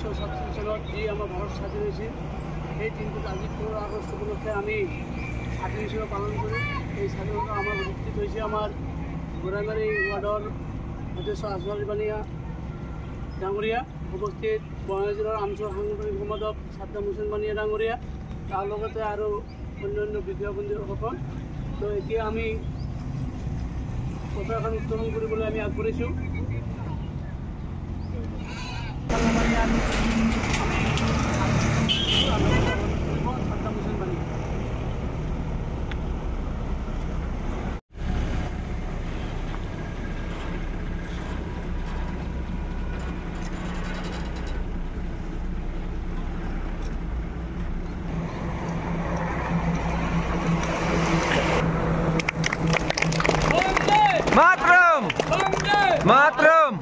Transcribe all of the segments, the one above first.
1947 চনত যি আমাৰ ভাৰত স্বাধীন হৈছিল সেই দিনটোত আজি 15 আগষ্ট উপলক্ষে আমি স্বাধীন হিচাপে পালন কৰি এই স্বাধীনতা আমাৰ উপস্থিত হৈছে আমাৰ গোৰাইমাৰী ৱাৰ্ডৰ সদস্য আজমালী বানিয়া ডাঙৰীয়া, উপস্থিত বঙাইগাঁও জিলাৰ আঞ্চলিক সাংগঠনিক সম্পাদক ছাদ্দাম হুছেইন বানিয়া ডাঙৰীয়া, তাৰ লগতে আৰু অন্যান্য বিষয়াবন্দীসকল। তো এতিয়া আমি পতাকাখন উত্তোলন কৰিবলৈ আমি আগবাঢ়িছোঁ। Matram! Matram!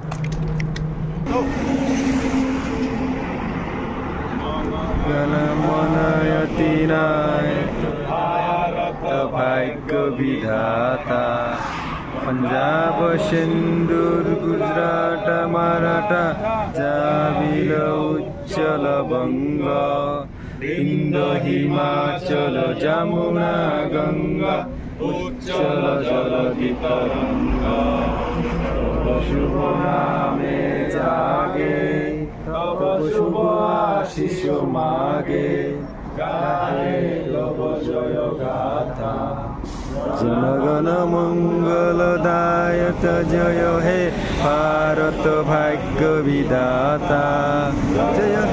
Ganamanayatinaay Bhagya Vidhata Punjab, Sindur, Gujarat, Maratha, Javila, Uchala, Banga, Indo, Himachala, Jamuna, Ganga, Uchala, Jalavitaranga, Shubha Name Jage, Shubha Shishu Mage, Gahe Lobo Joyo Gatha, Janagana Mangala Dayata Joyo He, Bharat Bhagya Vidhata, Jaya